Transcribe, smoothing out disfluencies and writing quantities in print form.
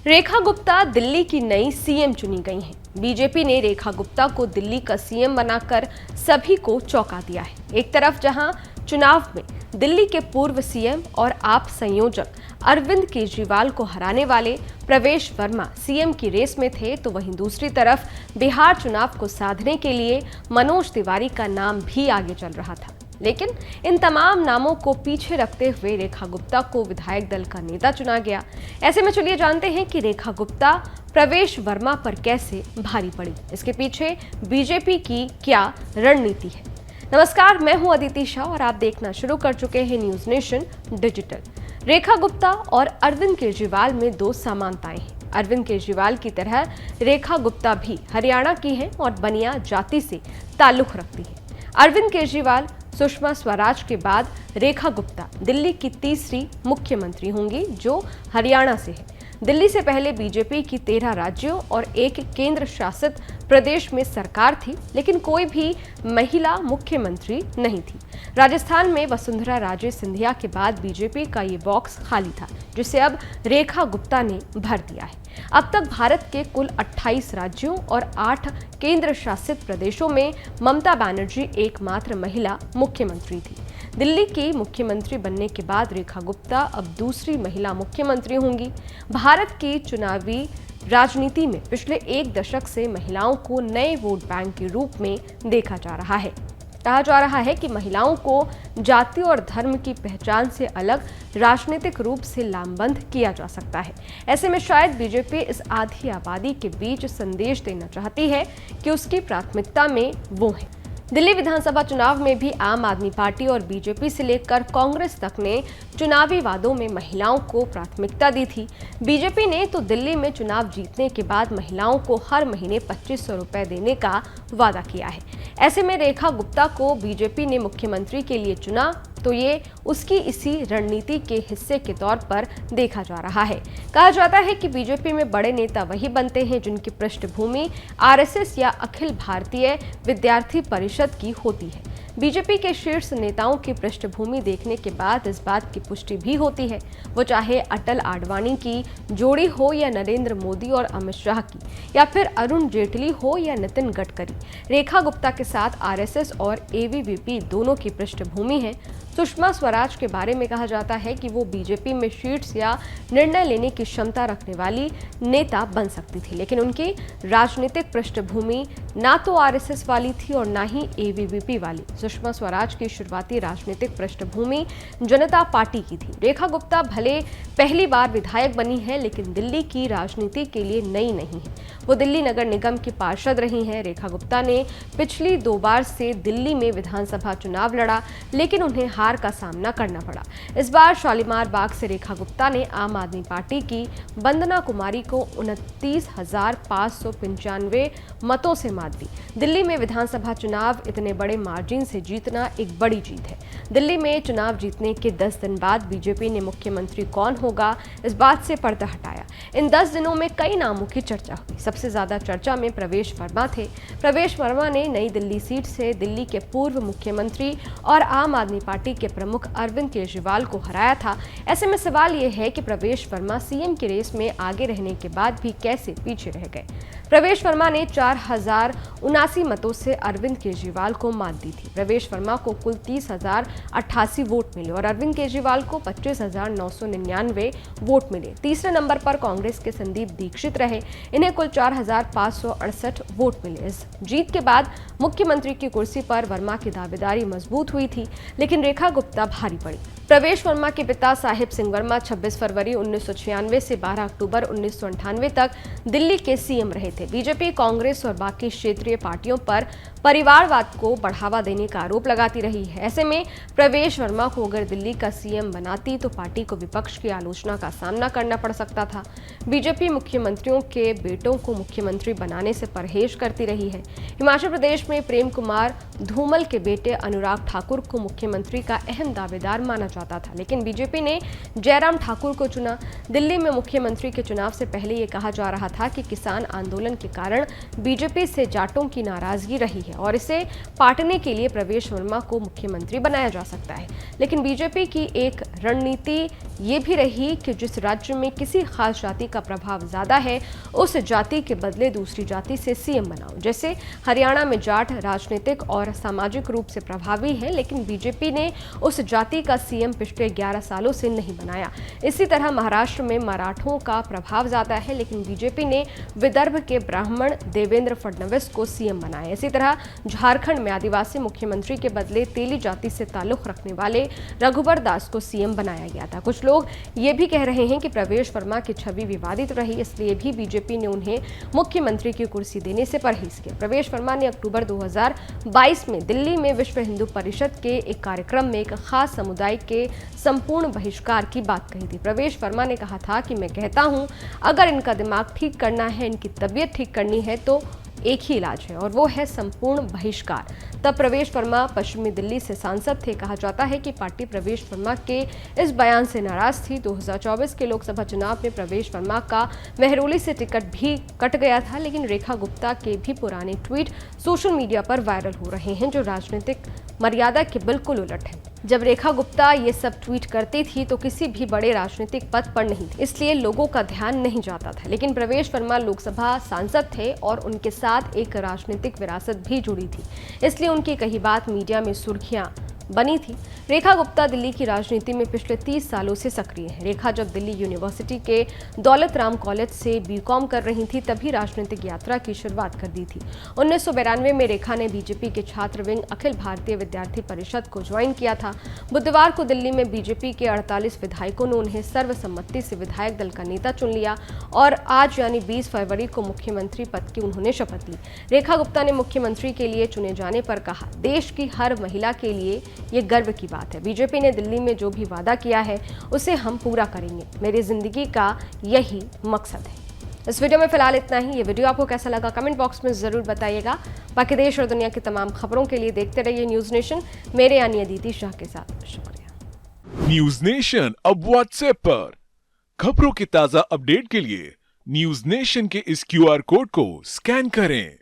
रेखा गुप्ता दिल्ली की नई सीएम चुनी गई हैं। बीजेपी ने रेखा गुप्ता को दिल्ली का सीएम बनाकर सभी को चौंका दिया है। एक तरफ जहां चुनाव में दिल्ली के पूर्व सीएम और आप संयोजक अरविंद केजरीवाल को हराने वाले प्रवेश वर्मा सीएम की रेस में थे, तो वहीं दूसरी तरफ बिहार चुनाव को साधने के लिए मनोज तिवारी का नाम भी आगे चल रहा था। लेकिन इन तमाम नामों को पीछे रखते हुए रेखा गुप्ता को विधायक दल का नेता चुना गया। ऐसे में चलिए जानते हैं कि रेखा गुप्ता प्रवेश वर्मा पर कैसे भारी पड़ी। इसके पीछे बीजेपी की क्या रणनीति है। नमस्कार, मैं हूं अदिति शाह और आप देखना शुरू कर चुके हैं news nation digital. Rekha Gupta और अरविंद केजरीवाल में दो समानताएं हैं। अरविंद केजरीवाल की तरह रेखा गुप्ता भी हरियाणा की हैं और बनिया जाति से ताल्लुक रखती हैं। अरविंद केजरीवाल, सुषमा स्वराज के बाद रेखा गुप्ता दिल्ली की तीसरी मुख्यमंत्री होंगी जो हरियाणा से है। दिल्ली से पहले बीजेपी की 13 राज्यों और एक केंद्र शासित प्रदेश में सरकार थी, लेकिन कोई भी महिला मुख्यमंत्री नहीं थी। राजस्थान में वसुंधरा राजे सिंधिया के बाद बीजेपी का ये बॉक्स खाली था, जिसे अब रेखा गुप्ता ने भर दिया है। अब तक भारत के कुल 28 राज्यों और 8 केंद्र शासित प्रदेशों में ममता बनर्जी एकमात्र महिला मुख्यमंत्री थी। दिल्ली की मुख्यमंत्री बनने के बाद रेखा गुप्ता अब दूसरी महिला मुख्यमंत्री होंगी। भारत की चुनावी राजनीति में पिछले एक दशक से महिलाओं को नए वोट बैंक के रूप में देखा जा रहा है। कहा जा रहा है कि महिलाओं को जाति और धर्म की पहचान से अलग राजनीतिक रूप से लामबंद किया जा सकता है। ऐसे में शायद बीजेपी इस आधी आबादी के बीच संदेश देना चाहती है कि उसकी प्राथमिकता में वो है। दिल्ली विधानसभा चुनाव में भी आम आदमी पार्टी और बीजेपी से लेकर कांग्रेस तक ने चुनावी वादों में महिलाओं को प्राथमिकता दी थी। बीजेपी ने तो दिल्ली में चुनाव जीतने के बाद महिलाओं को हर महीने 2500 रुपए देने का वादा किया है। ऐसे में रेखा गुप्ता को बीजेपी ने मुख्यमंत्री के लिए चुना तो ये उसकी इसी रणनीति के हिस्से के तौर पर देखा जा रहा है। कहा जाता है कि बीजेपी में बड़े नेता वही बनते हैं जिनकी पृष्ठभूमि आरएसएस या अखिल भारतीय विद्यार्थी परिषद की होती है। बीजेपी के शीर्ष नेताओं की पृष्ठभूमि देखने के बाद इस बात की पुष्टि भी होती है, वो चाहे अटल आडवाणी की जोड़ी हो या नरेंद्र मोदी और अमित शाह की, या फिर अरुण जेटली हो या नितिन गडकरी। रेखा गुप्ता के साथ आरएसएस और एबीवीपी दोनों की पृष्ठभूमि है। सुषमा स्वराज के बारे में कहा जाता है कि वो बीजेपी में सीट्स या निर्णय लेने की क्षमता रखने वाली नेता बन सकती थी, लेकिन उनकी राजनीतिक पृष्ठभूमि ना तो आरएसएस वाली थी और ना ही एबीवीपी वाली। सुषमा स्वराज की शुरुआती राजनीतिक पृष्ठभूमि जनता पार्टी की थी। रेखा गुप्ता भले पहली बार विधायक बनी है, लेकिन दिल्ली की राजनीति के लिए नई नहीं है। वो दिल्ली नगर निगम की पार्षद रही हैं। रेखा गुप्ता ने पिछली 2 बार से दिल्ली में विधानसभा चुनाव लड़ा, लेकिन उन्हें हार का सामना करना पड़ा। इस बार शालीमार बाग से रेखा गुप्ता ने आम आदमी पार्टी की वंदना कुमारी को 29,595 मतों से मात दी। दिल्ली में विधानसभा चुनाव इतने बड़े मार्जिन से जीतना एक बड़ी जीत है। दिल्ली में चुनाव जीतने के 10 दिन बाद बीजेपी ने मुख्यमंत्री कौन होगा इस बात से पर्दा हटाया। इन 10 दिनों में कई नामों की चर्चा हुई। सबसे ज्यादा चर्चा में प्रवेश वर्मा थे। प्रवेश वर्मा ने नई दिल्ली सीट से दिल्ली के पूर्व मुख्यमंत्री और आम आदमी पार्टी के प्रमुख अरविंद केजरीवाल को हराया था। ऐसे में सवाल यह है कि प्रवेश वर्मा सीएम की रेस में आगे रहने के बाद भी कैसे पीछे रह गए। प्रवेश वर्मा ने 4079 मतों से अरविंद केजरीवाल को मात दी थी। प्रवेश वर्मा को कुल 30,088 वोट मिले और अरविंद केजरीवाल को 25,999 वोट मिले। तीसरे नंबर पर कांग्रेस के संदीप दीक्षित रहे। इन्हें कुल 4,568 वोट मिले। इस जीत के बाद मुख्यमंत्री की कुर्सी पर वर्मा की दावेदारी मजबूत हुई थी, लेकिन रेखा गुप्ता भारी पड़ी। प्रवेश वर्मा के पिता साहिब सिंह वर्मा 26 फरवरी 1996 से 12 अक्टूबर 1998 तक दिल्ली के सीएम रहे थे। बीजेपी, कांग्रेस और बाकी क्षेत्रीय पार्टियों पर परिवारवाद को बढ़ावा देने का आरोप लगाती रही है। ऐसे में प्रवेश वर्मा को अगर दिल्ली का सीएम बनाती तो पार्टी को विपक्ष की आलोचना का सामना करना पड़ सकता था। बीजेपी मुख्यमंत्रियों के बेटों को मुख्यमंत्री बनाने से परहेज करती रही है। हिमाचल प्रदेश में प्रेम कुमार धूमल के बेटे अनुराग ठाकुर को मुख्यमंत्री का अहम दावेदार माना जाता था, लेकिन बीजेपी ने जयराम ठाकुर को चुना। दिल्ली में मुख्यमंत्री के चुनाव से पहले ये कहा जा रहा था कि किसान आंदोलन के कारण बीजेपी से जाटों की नाराजगी रही है और इसे पाटने के लिए प्रवेश वर्मा को मुख्यमंत्री बनाया जा सकता है। लेकिन बीजेपी की एक रणनीति ये भी रही कि जिस राज्य में किसी खास जाति का प्रभाव ज्यादा है उस जाति के बदले दूसरी जाति से सीएम बनाओ। जैसे हरियाणा में जाट राजनीतिक और सामाजिक रूप से प्रभावी है, लेकिन बीजेपी ने उस जाति का सीएम पिछले 11 सालों से नहीं बनाया। इसी तरह महाराष्ट्र में मराठों का प्रभाव ज्यादा है, लेकिन बीजेपी ने विदर्भ के ब्राह्मण देवेंद्र फडणवीस को सीएम बनाया। इसी तरह झारखंड में आदिवासी मुख्यमंत्री के बदले तेली जाति से ताल्लुक रखने वाले रघुबर दास को सीएम बनाया गया था। कुछ लोग ये भी कह रहे हैं कि प्रवेश वर्मा की छवि विवादित रही, इसलिए भी बीजेपी ने उन्हें मुख्यमंत्री की कुर्सी देने से परहेज किया। प्रवेश वर्मा ने अक्टूबर 2022 में दिल्ली में विश्व हिंदू परिषद के एक कार्यक्रम में एक खास समुदाय के संपूर्ण बहिष्कार की बात कही थी। प्रवेश वर्मा ने कहा था कि मैं कहता हूं, अगर इनका दिमाग ठीक करना है, इनकी तबीयत ठीक करनी है तो एक ही इलाज है और वो है संपूर्ण बहिष्कार। तब प्रवेश वर्मा पश्चिमी दिल्ली से सांसद थे। कहा जाता है कि पार्टी प्रवेश वर्मा के इस बयान से नाराज थी। 2024 के लोकसभा चुनाव में प्रवेश वर्मा का महरौली से टिकट भी कट गया था, लेकिन रेखा गुप्ता के भी पुराने ट्वीट सोशल मीडिया पर वायरल हो रहे हैं जो राजनीतिक मर्यादा के बिल्कुल उलट है। जब रेखा गुप्ता ये सब ट्वीट करती थी तो किसी भी बड़े राजनीतिक पद पर नहीं थी, इसलिए लोगों का ध्यान नहीं जाता था। लेकिन प्रवेश वर्मा लोकसभा सांसद थे और उनके साथ एक राजनीतिक विरासत भी जुड़ी थी, इसलिए उनकी कही बात मीडिया में सुर्खियां बनी थी। रेखा गुप्ता दिल्ली की राजनीति में पिछले 30 सालों से सक्रिय है। रेखा जब दिल्ली यूनिवर्सिटी के दौलत राम कॉलेज से बीकॉम कर रही थी तभी राजनीतिक यात्रा की शुरुआत कर दी थी। 1992 में रेखा ने बीजेपी के छात्र विंग अखिल भारतीय विद्यार्थी परिषद को ज्वाइन किया था। बुधवार को दिल्ली में बीजेपी के 48 विधायकों ने उन्हें सर्वसम्मति से विधायक दल का नेता चुन लिया और आज यानी 20 फरवरी को मुख्यमंत्री पद की उन्होंने शपथ ली। रेखा गुप्ता ने मुख्यमंत्री के लिए चुने जाने पर कहा, देश की हर महिला के लिए ये गर्व की बात है। बीजेपी ने दिल्ली में जो भी वादा किया है उसे हम पूरा करेंगे। मेरी जिंदगी का यही मकसद है। इस वीडियो में फिलहाल इतना ही। ये वीडियो आपको कैसा लगा कमेंट बॉक्स में जरूर बताइएगा। बाकी देश और दुनिया की तमाम खबरों के लिए देखते रहिए न्यूज नेशन, मेरे यानी अदिति शाह के साथ। शुक्रिया। न्यूज नेशन अब व्हाट्सएप पर खबरों के ताजा अपडेट के लिए न्यूज नेशन के इस QR कोड को स्कैन करें।